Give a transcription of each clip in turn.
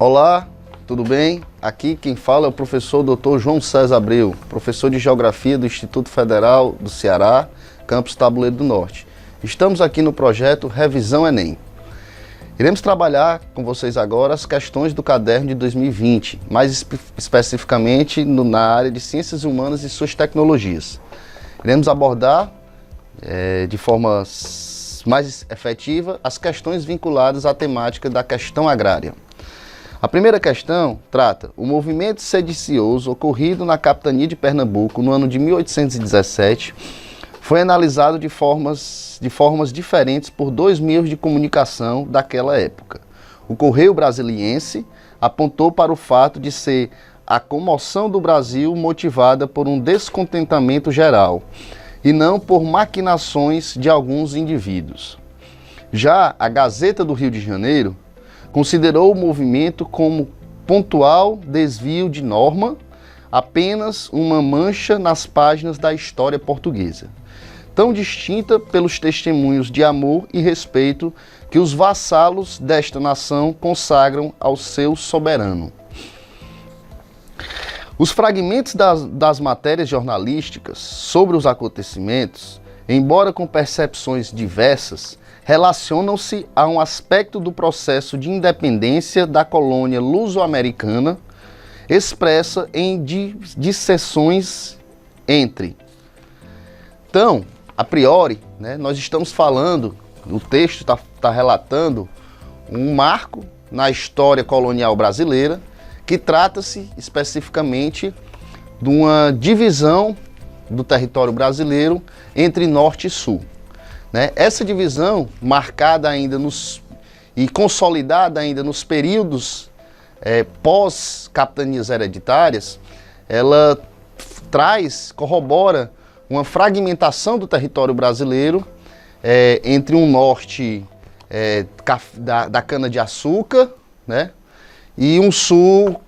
Olá, tudo bem? Aqui quem fala é o professor Dr. João César Abreu, professor de Geografia do Instituto Federal do Ceará, campus Tabuleiro do Norte. Estamos aqui no projeto Revisão Enem. Iremos trabalhar com vocês agora as questões do caderno de 2020, mais especificamente na área de Ciências Humanas e suas tecnologias. Iremos abordar de forma mais efetiva as questões vinculadas à temática da questão agrária. A primeira questão trata o movimento sedicioso ocorrido na capitania de Pernambuco no ano de 1817 foi analisado de formas diferentes por dois meios de comunicação daquela época. O Correio Brasiliense apontou para o fato de ser a comoção do Brasil motivada por um descontentamento geral e não por maquinações de alguns indivíduos. Já a Gazeta do Rio de Janeiro considerou o movimento como pontual desvio de norma, apenas uma mancha nas páginas da história portuguesa, tão distinta pelos testemunhos de amor e respeito que os vassalos desta nação consagram ao seu soberano. Os fragmentos das matérias jornalísticas sobre os acontecimentos, embora com percepções diversas, relacionam-se a um aspecto do processo de independência da colônia luso-americana, expressa em disseções entre. Então, a priori, nós estamos falando, o texto está relatando um marco na história colonial brasileira, que trata-se especificamente de uma divisão do território brasileiro entre norte e sul. Essa divisão, marcada ainda e consolidada ainda nos períodos pós-capitanias hereditárias, ela corrobora uma fragmentação do território brasileiro entre um norte da cana-de-açúcar, e um sul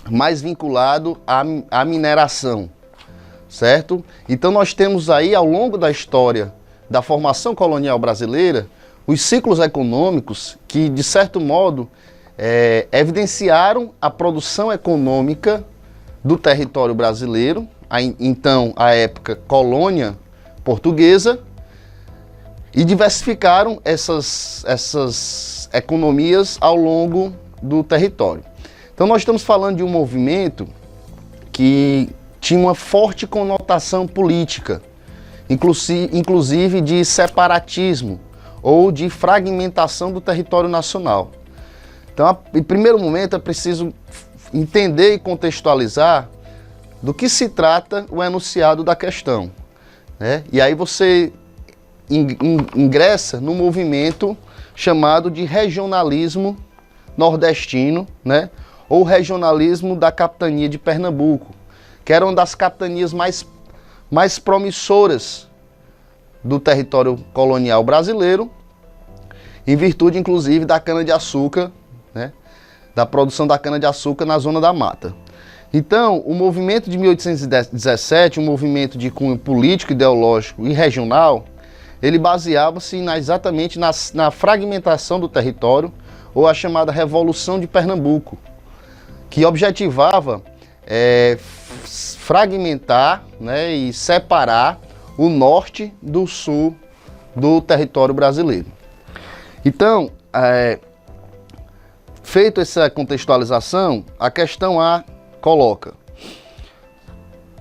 mais vinculado à mineração. Certo? Então nós temos aí, ao longo da história da formação colonial brasileira, os ciclos econômicos que, de certo modo, evidenciaram a produção econômica do território brasileiro, então a época colônia portuguesa, e diversificaram essas economias ao longo do território. Então nós estamos falando de um movimento que tinha uma forte conotação política, inclusive de separatismo ou de fragmentação do território nacional. Então, em primeiro momento, é preciso entender e contextualizar do que se trata o enunciado da questão. E aí você ingressa no movimento chamado de regionalismo nordestino, ou regionalismo da capitania de Pernambuco, que era uma das capitanias mais promissoras do território colonial brasileiro, em virtude, inclusive, da cana-de-açúcar, da produção da cana-de-açúcar na zona da mata. Então, o movimento de 1817, um movimento de cunho político, ideológico e regional, ele baseava-se exatamente na fragmentação do território, ou a chamada Revolução de Pernambuco, que objetivava fragmentar e separar o norte do sul do território brasileiro. Então, feito essa contextualização, a questão A coloca: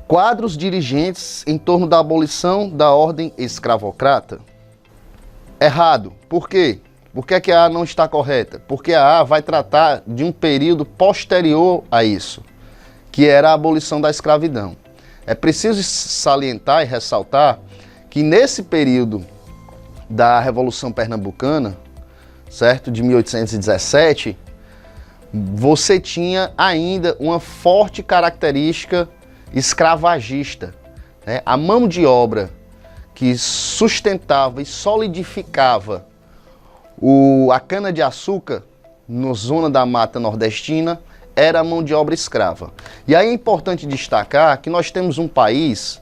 quadros dirigentes em torno da abolição da ordem escravocrata? Errado. Por quê? Por que a A não está correta? Porque a A vai tratar de um período posterior a isso, que era a abolição da escravidão. É preciso salientar e ressaltar que nesse período da Revolução Pernambucana, certo, de 1817, você tinha ainda uma forte característica escravagista. A mão de obra que sustentava e solidificava a cana-de-açúcar na zona da mata nordestina era a mão de obra escrava. E aí é importante destacar que nós temos um país,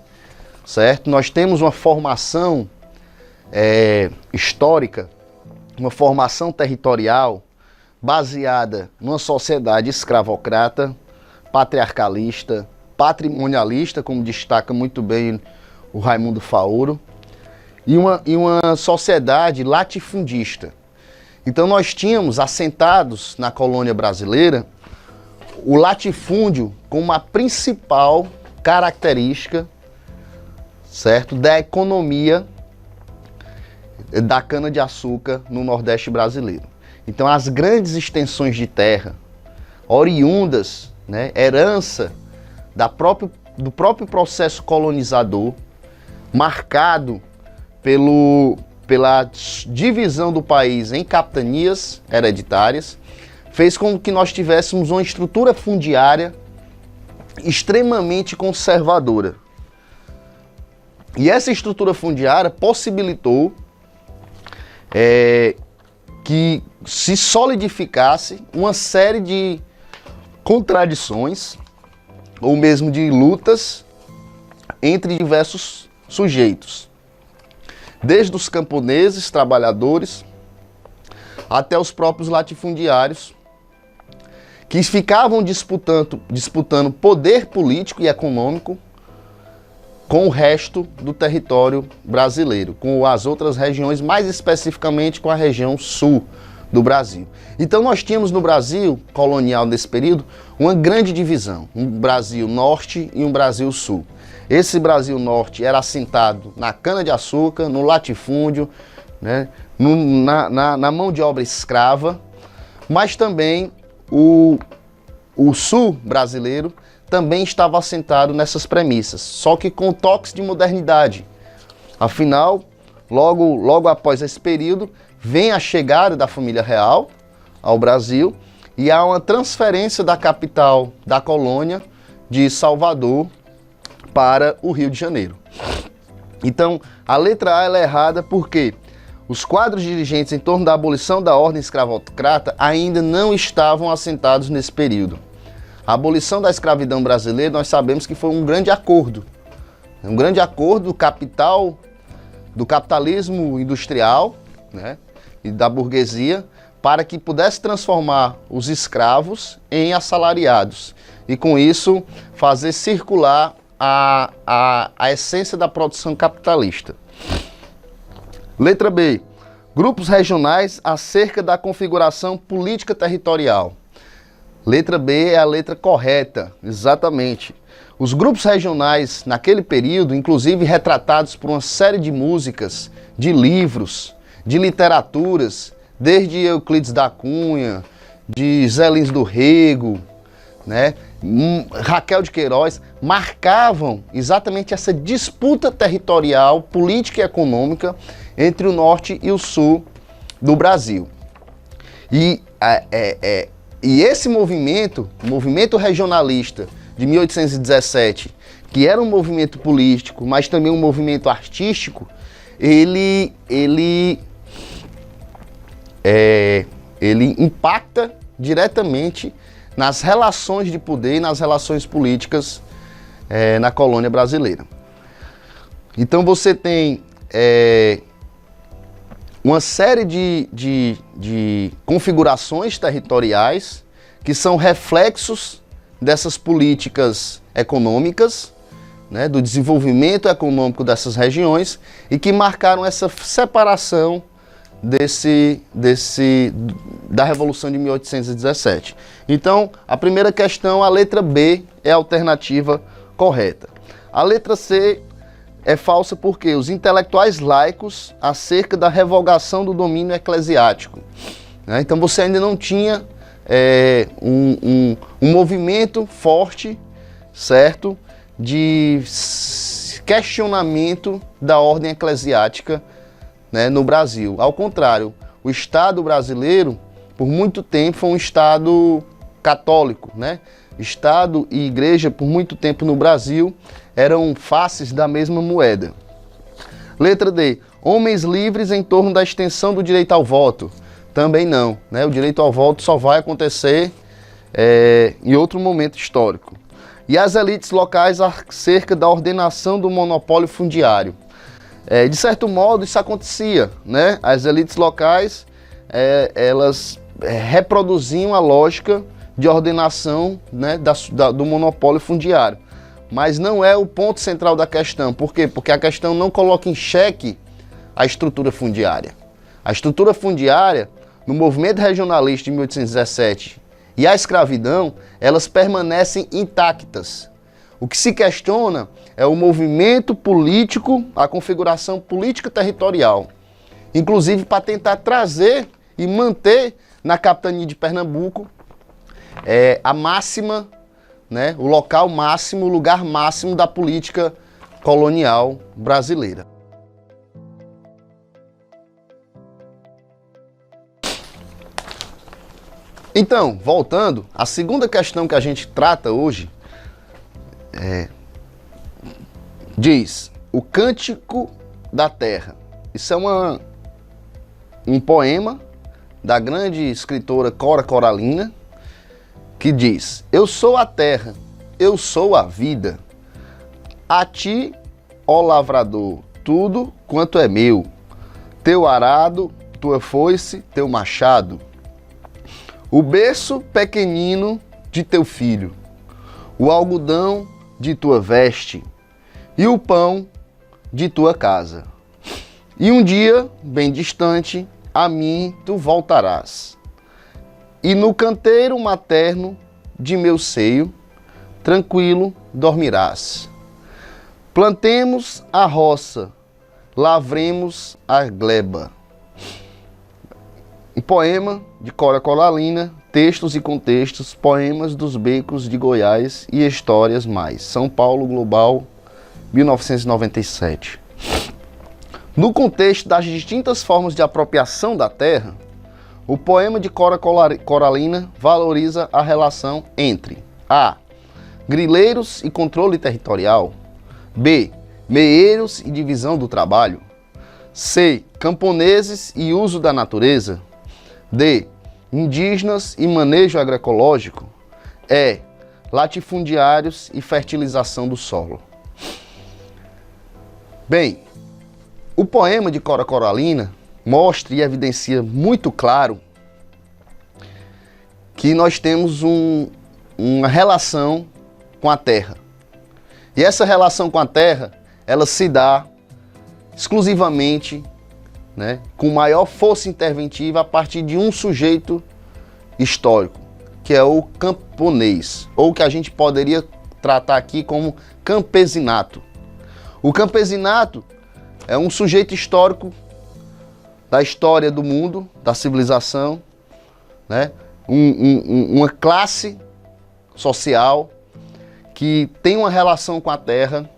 certo? Nós temos uma formação histórica, uma formação territorial, baseada numa sociedade escravocrata, patriarcalista, patrimonialista, como destaca muito bem o Raimundo Faoro, e uma sociedade latifundista. Então nós tínhamos assentados na colônia brasileira o latifúndio como a principal característica, certo, da economia da cana-de-açúcar no Nordeste brasileiro. Então as grandes extensões de terra, oriundas, né, herança do próprio processo colonizador, marcado pela divisão do país em capitanias hereditárias, fez com que nós tivéssemos uma estrutura fundiária extremamente conservadora. E essa estrutura fundiária possibilitou que se solidificasse uma série de contradições ou mesmo de lutas entre diversos sujeitos, desde os camponeses, trabalhadores, até os próprios latifundiários, que ficavam disputando poder político e econômico com o resto do território brasileiro, com as outras regiões, mais especificamente com a região sul do Brasil. Então nós tínhamos no Brasil colonial nesse período uma grande divisão, um Brasil norte e um Brasil sul. Esse Brasil norte era assentado na cana-de-açúcar, no latifúndio, né, na mão de obra escrava, mas também o sul brasileiro também estava assentado nessas premissas, só que com toques de modernidade. Afinal, logo após esse período, vem a chegada da família real ao Brasil e há uma transferência da capital da colônia de Salvador para o Rio de Janeiro. Então, a letra A ela é errada porque os quadros dirigentes em torno da abolição da ordem escravocrata ainda não estavam assentados nesse período. A abolição da escravidão brasileira, nós sabemos que foi um grande acordo do capitalismo industrial, né, e da burguesia, para que pudesse transformar os escravos em assalariados e com isso fazer circular a essência da produção capitalista. Letra B. Grupos regionais acerca da configuração política territorial. Letra B é a letra correta, exatamente. Os grupos regionais, naquele período, inclusive retratados por uma série de músicas, de livros, de literaturas, desde Euclides da Cunha, de Zé Lins do Rego, né, Raquel de Queiroz, marcavam exatamente essa disputa territorial, política e econômica entre o norte e o sul do Brasil. E esse movimento, o movimento regionalista de 1817, que era um movimento político, mas também um movimento artístico, ele impacta diretamente nas relações de poder e nas relações políticas na colônia brasileira. Então você tem uma série de configurações territoriais que são reflexos dessas políticas econômicas, né, do desenvolvimento econômico dessas regiões e que marcaram essa separação da Revolução de 1817. Então, a primeira questão, a letra B, é a alternativa correta. A letra C é falsa porque os intelectuais laicos acerca da revogação do domínio eclesiástico. Né? Então, você ainda não tinha um movimento forte, certo, de questionamento da ordem eclesiástica, né, no Brasil. Ao contrário, o Estado brasileiro, por muito tempo, foi um Estado católico, né? Estado e Igreja, por muito tempo no Brasil, eram faces da mesma moeda. Letra D. Homens livres em torno da extensão do direito ao voto. Também não, né? O direito ao voto só vai acontecer em outro momento histórico. E as elites locais acerca da ordenação do monopólio fundiário. De certo modo, isso acontecia, né? As elites locais, elas reproduzir uma lógica de ordenação, né, do monopólio fundiário. Mas não é o ponto central da questão. Por quê? Porque a questão não coloca em xeque a estrutura fundiária. A estrutura fundiária, no movimento regionalista de 1817 e a escravidão, elas permanecem intactas. O que se questiona é o movimento político, a configuração política territorial. Inclusive para tentar trazer e manter na capitania de Pernambuco a máxima, né, o local máximo, o lugar máximo da política colonial brasileira. Então, voltando, a segunda questão que a gente trata hoje diz o Cântico da Terra. Isso é um poema da grande escritora Cora Coralina, que diz: eu sou a terra, eu sou a vida, a ti, ó lavrador, tudo quanto é meu, teu arado, tua foice, teu machado, o berço pequenino de teu filho, o algodão de tua veste e o pão de tua casa. E um dia, bem distante, a mim tu voltarás. E no canteiro materno de meu seio, tranquilo dormirás. Plantemos a roça, lavremos a gleba. Um poema de Cora Coralina, textos e contextos, poemas dos becos de Goiás e histórias mais. São Paulo Global, 1997. No contexto das distintas formas de apropriação da terra, o poema de Cora Coralina valoriza a relação entre a. grileiros e controle territorial, b. meeiros e divisão do trabalho, c. camponeses e uso da natureza, d. indígenas e manejo agroecológico, e. latifundiários e fertilização do solo. Bem, o poema de Cora Coralina mostra e evidencia muito claro que nós temos uma relação com a terra. E essa relação com a terra, ela se dá exclusivamente, né, com maior força interventiva a partir de um sujeito histórico, que é o camponês, ou que a gente poderia tratar aqui como campesinato. O campesinato é um sujeito histórico da história do mundo, da civilização, né? Uma classe social que tem uma relação com a terra,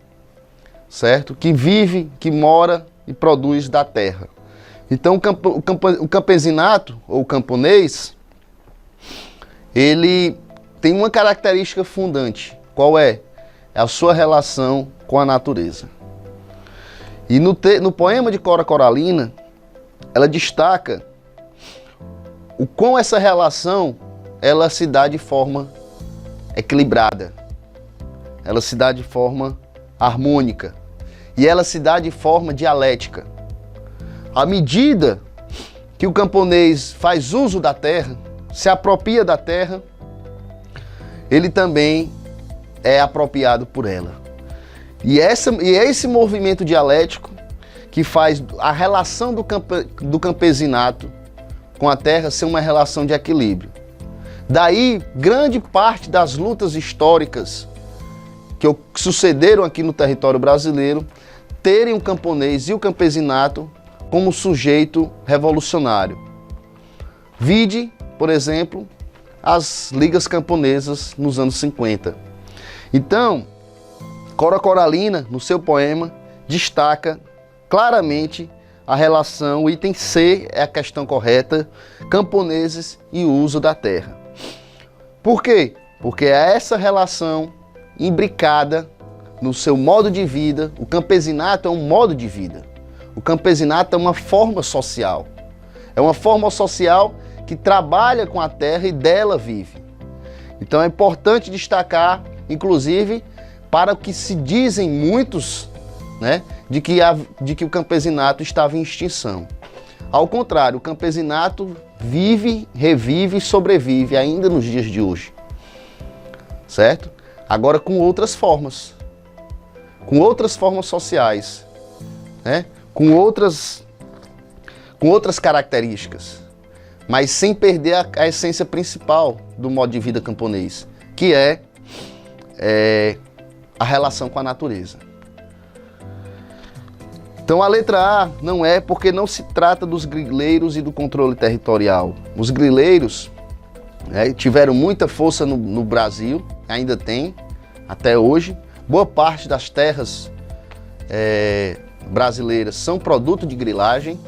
certo? Que vive, que mora e produz da terra. Então o campesinato, ou o camponês, ele tem uma característica fundante. Qual é? É a sua relação com a natureza. E no poema de Cora Coralina, ela destaca o quão essa relação ela se dá de forma equilibrada, ela se dá de forma harmônica e ela se dá de forma dialética. À medida que o camponês faz uso da terra, se apropria da terra, ele também é apropriado por ela. E é esse movimento dialético que faz a relação do campesinato com a terra ser uma relação de equilíbrio. Daí, grande parte das lutas históricas que sucederam aqui no território brasileiro terem o camponês e o campesinato como sujeito revolucionário. Vide, por exemplo, as ligas camponesas nos anos 50. Então, Cora Coralina, no seu poema, destaca claramente a relação, o item C é a questão correta, camponeses e o uso da terra. Por quê? Porque é essa relação imbricada no seu modo de vida. O campesinato é um modo de vida. O campesinato é uma forma social. É uma forma social que trabalha com a terra e dela vive. Então é importante destacar, inclusive, para o que se dizem muitos, né, de que o campesinato estava em extinção. Ao contrário, o campesinato vive, revive e sobrevive ainda nos dias de hoje, certo? Agora com outras formas sociais, né? com outras características, mas sem perder a essência principal do modo de vida camponês, que é a relação com a natureza. Então a letra A não é porque não se trata dos grileiros e do controle territorial. Os grileiros, né, tiveram muita força no Brasil, ainda tem, até hoje. Boa parte das terras brasileiras são produto de grilagem,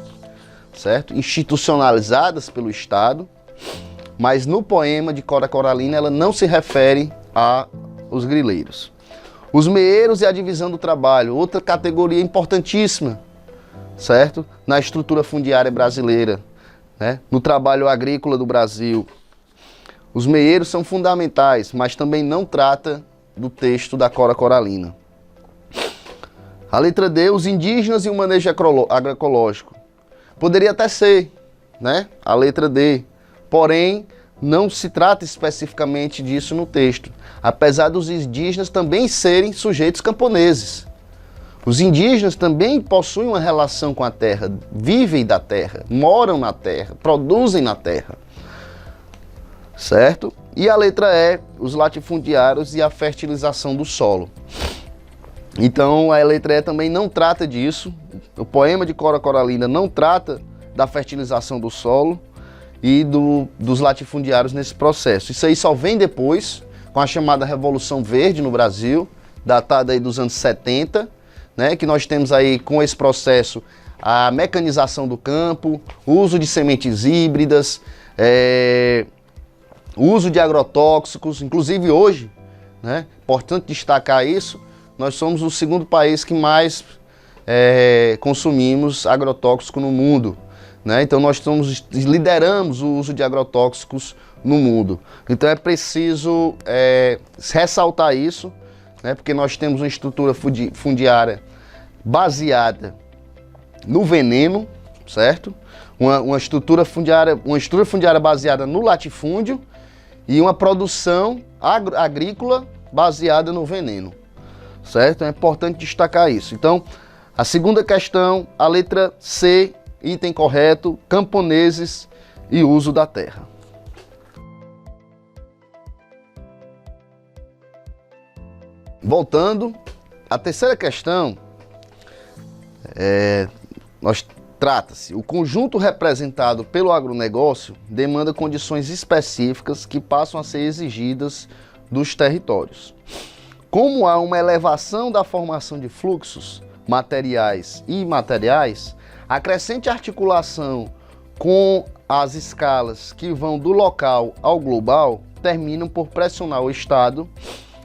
certo? Institucionalizadas pelo Estado, mas no poema de Cora Coralina ela não se refere aos grileiros. Os meeiros e a divisão do trabalho, outra categoria importantíssima, certo? Na estrutura fundiária brasileira, né? No trabalho agrícola do Brasil. Os meeiros são fundamentais, mas também não trata do texto da Cora Coralina. A letra D, os indígenas e o manejo agroecológico. Poderia até ser, né? A letra D, porém não se trata especificamente disso no texto, apesar dos indígenas também serem sujeitos camponeses. Os indígenas também possuem uma relação com a terra, vivem da terra, moram na terra, produzem na terra, certo? E a letra E, os latifundiários e a fertilização do solo. Então a letra E também não trata disso, o poema de Cora Coralina não trata da fertilização do solo e dos latifundiários nesse processo. Isso aí só vem depois, com a chamada Revolução Verde no Brasil, datada aí dos anos 70, né, que nós temos aí com esse processo a mecanização do campo, o uso de sementes híbridas, o uso de agrotóxicos, inclusive hoje, né, importante destacar isso, nós somos o segundo país que mais consumimos agrotóxico no mundo. Né? Então nós lideramos o uso de agrotóxicos no mundo. Então é preciso ressaltar isso, né? Porque nós temos uma estrutura fundiária baseada no veneno, certo? Uma estrutura fundiária baseada no latifúndio e uma produção agrícola baseada no veneno, certo? É importante destacar isso. Então, a segunda questão, a letra C, item correto, camponeses e uso da terra. Voltando, a terceira questão, trata-se, o conjunto representado pelo agronegócio demanda condições específicas que passam a ser exigidas dos territórios. Como há uma elevação da formação de fluxos materiais e imateriais, a crescente articulação com as escalas que vão do local ao global terminam por pressionar o Estado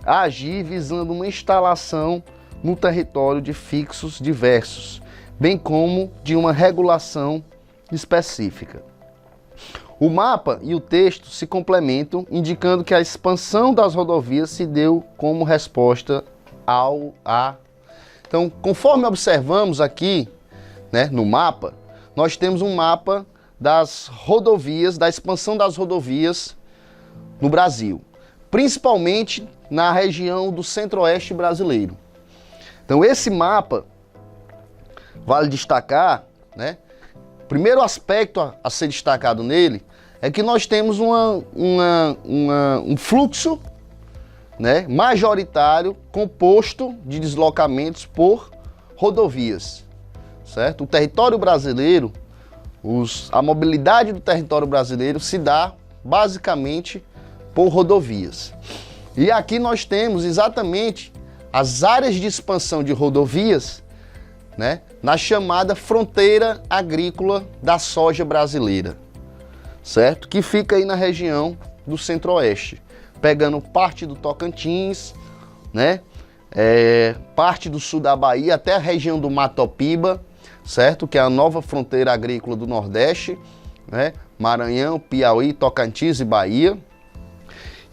a agir visando uma instalação no território de fixos diversos, bem como de uma regulação específica. O mapa e o texto se complementam, indicando que a expansão das rodovias se deu como resposta Então, conforme observamos aqui, né, no mapa, nós temos um mapa das rodovias, da expansão das rodovias no Brasil, principalmente na região do centro-oeste brasileiro. Então esse mapa, vale destacar, né, o primeiro aspecto a ser destacado nele é que nós temos um fluxo, né, majoritário composto de deslocamentos por rodovias. Certo? O território brasileiro, a mobilidade do território brasileiro se dá basicamente por rodovias. E aqui nós temos exatamente as áreas de expansão de rodovias, né, na chamada fronteira agrícola da soja brasileira, certo? Que fica aí na região do centro-oeste, pegando parte do Tocantins, né, parte do sul da Bahia até a região do Matopiba, certo? Que é a nova fronteira agrícola do Nordeste, né? Maranhão, Piauí, Tocantins e Bahia.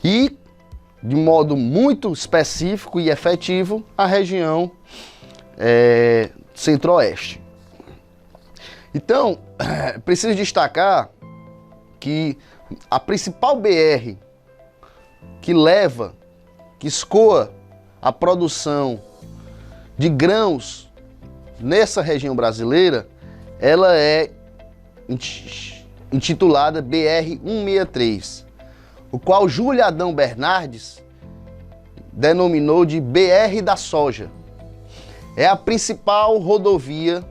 E, de modo muito específico e efetivo, a região Centro-Oeste. Então, preciso destacar que a principal BR que escoa a produção de grãos nessa região brasileira, ela é intitulada BR-163, o qual Júlio Adão Bernardes denominou de BR da Soja. É a principal rodovia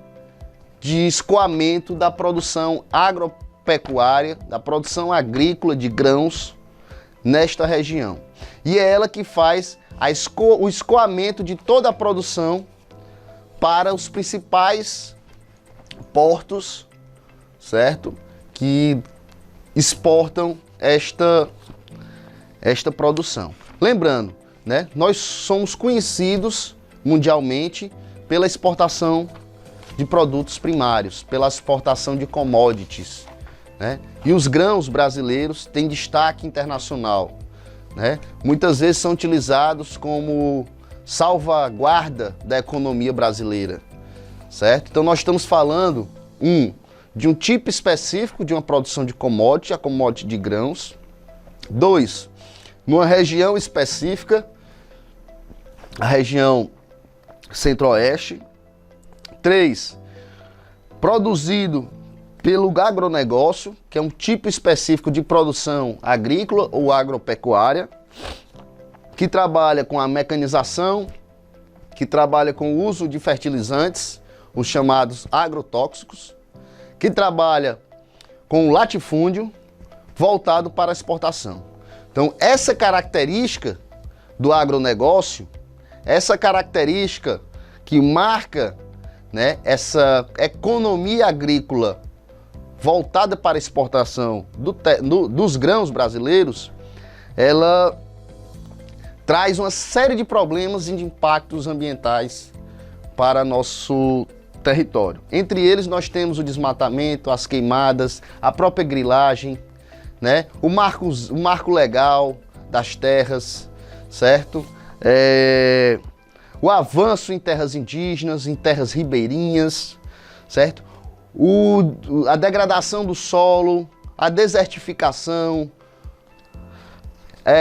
de escoamento da produção agropecuária, da produção agrícola de grãos nesta região. E é ela que faz o escoamento de toda a produção para os principais portos, certo? Que exportam esta produção. Lembrando, né, nós somos conhecidos mundialmente pela exportação de produtos primários, pela exportação de commodities, né? E os grãos brasileiros têm destaque internacional, né? Muitas vezes são utilizados como salvaguarda da economia brasileira, certo? Então nós estamos falando, de um tipo específico de uma produção de commodity, a commodity de grãos. 2, numa região específica, a região centro-oeste. 3, produzido pelo agronegócio, que é um tipo específico de produção agrícola ou agropecuária, que trabalha com a mecanização, que trabalha com o uso de fertilizantes, os chamados agrotóxicos, que trabalha com o latifúndio voltado para a exportação. Então, essa característica do agronegócio, essa característica que marca, né, essa economia agrícola voltada para a exportação dos grãos brasileiros, ela traz uma série de problemas e de impactos ambientais para nosso território. Entre eles nós temos o desmatamento, as queimadas, a própria grilagem, né, o marco legal das terras, certo? O avanço em terras indígenas, em terras ribeirinhas, certo? A degradação do solo, a desertificação,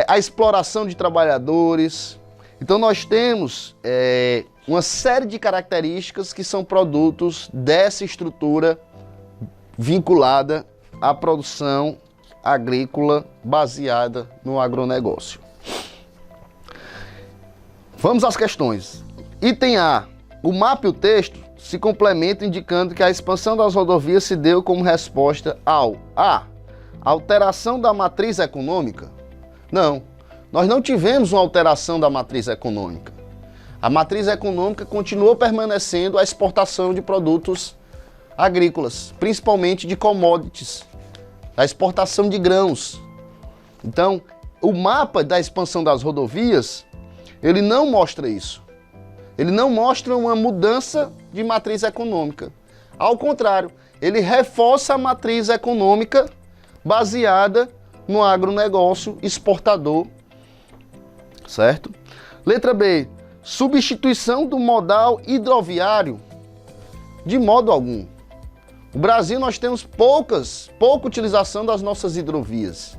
a exploração de trabalhadores. Então nós temos uma série de características que são produtos dessa estrutura vinculada à produção agrícola baseada no agronegócio. Vamos às questões. Item A. O mapa e o texto se complementam indicando que a expansão das rodovias se deu como resposta ao A. Alteração da matriz econômica? Não. Nós não tivemos uma alteração da matriz econômica. A matriz econômica continuou permanecendo a exportação de produtos agrícolas, principalmente de commodities, a exportação de grãos. Então, o mapa da expansão das rodovias, ele não mostra isso. Ele não mostra uma mudança de matriz econômica. Ao contrário, ele reforça a matriz econômica baseada no agronegócio exportador, certo? Letra B. Substituição do modal hidroviário? De modo algum. No Brasil nós temos pouca utilização das nossas hidrovias,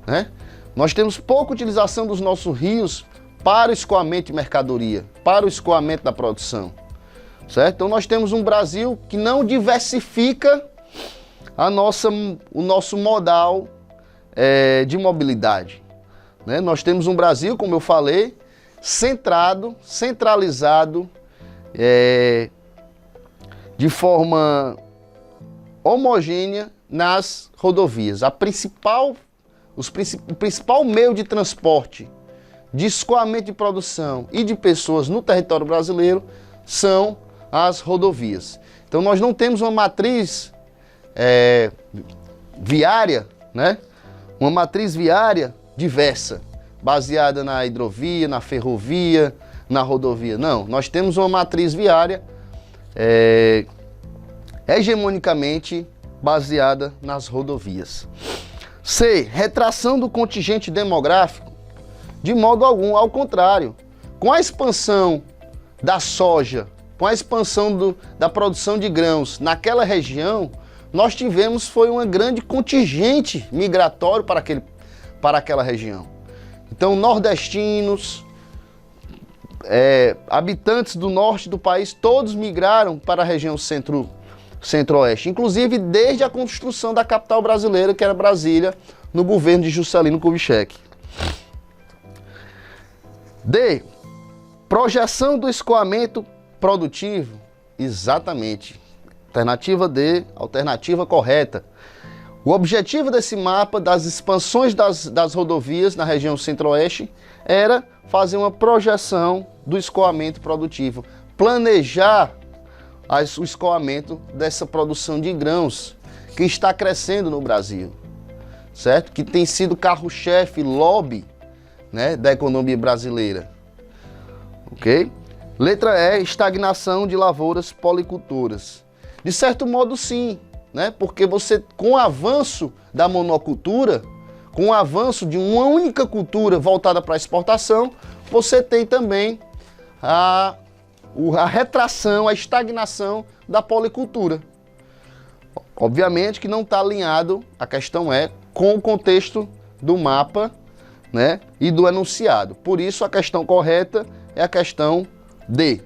né? Nós temos pouca utilização dos nossos rios para o escoamento de mercadoria, para o escoamento da produção, certo? Então nós temos um Brasil que não diversifica o nosso modal de mobilidade, né? Nós temos um Brasil, como eu falei, centralizado de forma homogênea nas rodovias. O principal meio de transporte, de escoamento de produção e de pessoas no território brasileiro são as rodovias. Então nós não temos uma matriz viária, né? Uma matriz viária diversa, baseada na hidrovia, na ferrovia, na rodovia. Não, nós temos uma matriz viária hegemonicamente baseada nas rodovias. C. Retração do contingente demográfico? De modo algum, ao contrário. Com a expansão da soja, com a expansão da produção de grãos naquela região, nós tivemos foi uma grande contingente migratório para aquela região. Então, nordestinos, habitantes do norte do país, todos migraram para a região centro-oeste, inclusive desde a construção da capital brasileira, que era Brasília, no governo de Juscelino Kubitschek. D. Projeção do escoamento produtivo. Exatamente. Alternativa D, alternativa correta. O objetivo desse mapa das expansões das rodovias na região centro-oeste era fazer uma projeção do escoamento produtivo, planejar o escoamento dessa produção de grãos que está crescendo no Brasil, certo? Que tem sido carro-chefe, lobby, né, da economia brasileira. Ok? Letra E, estagnação de lavouras policultoras. De certo modo, sim, né? Porque você, com o avanço da monocultura, com o avanço de uma única cultura voltada para a exportação, você tem também a retração, a estagnação da policultura. Obviamente que não está alinhado, a questão com o contexto do mapa, né, e do enunciado. Por isso, a questão correta é a questão D.